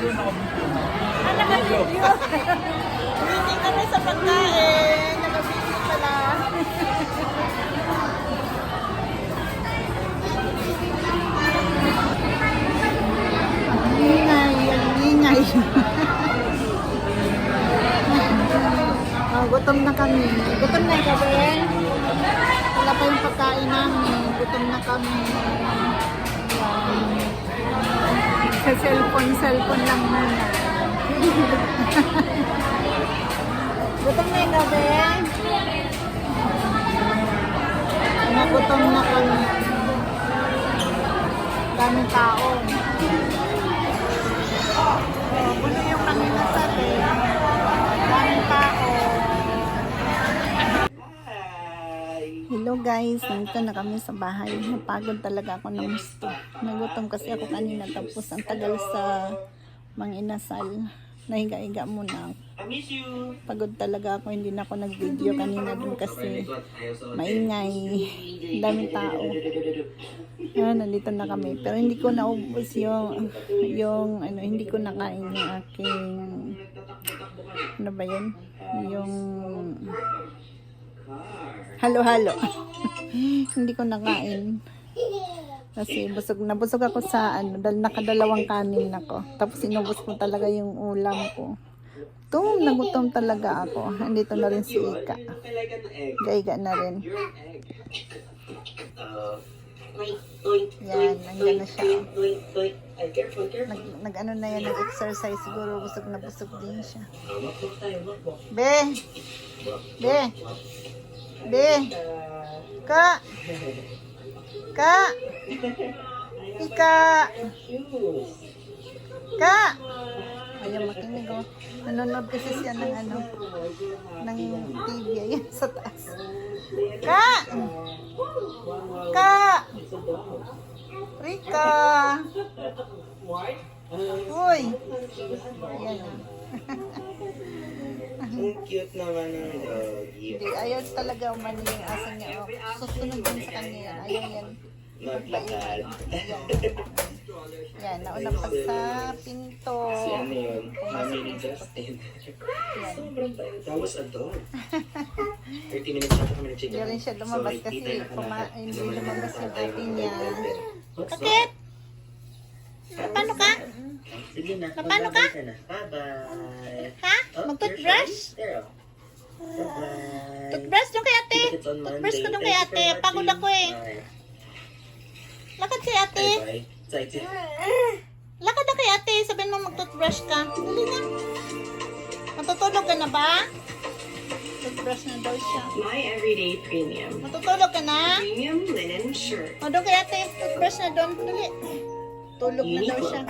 Naka-video. Waiting kami sa pagkain. Naka-video pala. Ingay. Gutom na kami. Gutom na kami. Wala pa yung pagkain namin. Gutom na kami. Sa cellphone lang muna. Gutom na kami. Gutom na kami. Daming tao. Buno yung kanina sabi. Daming tao. Hello guys, nandito na kami sa bahay. Napagod talaga ako ng gusto. Nagutom kasi ako kanina tapos ang tagal sa mga inasal. Nahiga-higa muna. Pagod talaga ako, hindi na ako nag-video kanina dun kasi maingay. Daming tao. Nandito na kami. Pero hindi ko naubos yung hindi ko nakain yung aking ano ba yun? Yung halo-halo. Hindi ko nakain. Kasi nabusog ako sa dahil nakadalawang kanin ako. Tapos inubos ko talaga yung ulam ko. Nagutom talaga ako. Andito na rin si Ika. Gaiga na rin. Yan, nandiyan na siya. Nag-ano na yan, nag-exercise siguro. Busog na busog din siya. Be! Ka! Ika! Ka! Ayaw makinig oh. Nanonood kasi siya ng ng TV. Ayan sa taas. Ka! Rika! Uy! Ayan oh. Ang cute naman ng doggy. Hindi, ayaw talaga umani yung aso niya. Oh. Susunod din sa kanya yan. Ayaw yan. Maglakad. Yan, nauna pa sa pinto. Si ano yun? Mami ni Justin. Sobrang tayo. That was a dog. 30 minutes na kami nag-chicken. Hindi rin siya lumabas kasi hindi lumabas yung ate niya. Kakit! Paano ka? Sige na. Paano ka? Bye-bye. Ha? Mag-toothbrush? There. Bye-bye. Toothbrush doon kay ate. Toothbrush ko doon kay ate. Pagod ako eh. Lakad kay ate. Bye-bye. Lakad na kay ate. Sabihin mo mag-toothbrush ka. Dali na. Matutulog ka na ba? Toothbrush na daw siya. My Everyday Premium. Matutulog ka na? Premium linen shirt. O doon kay ate. Toothbrush na doon. Dali. Tulog na daw siya.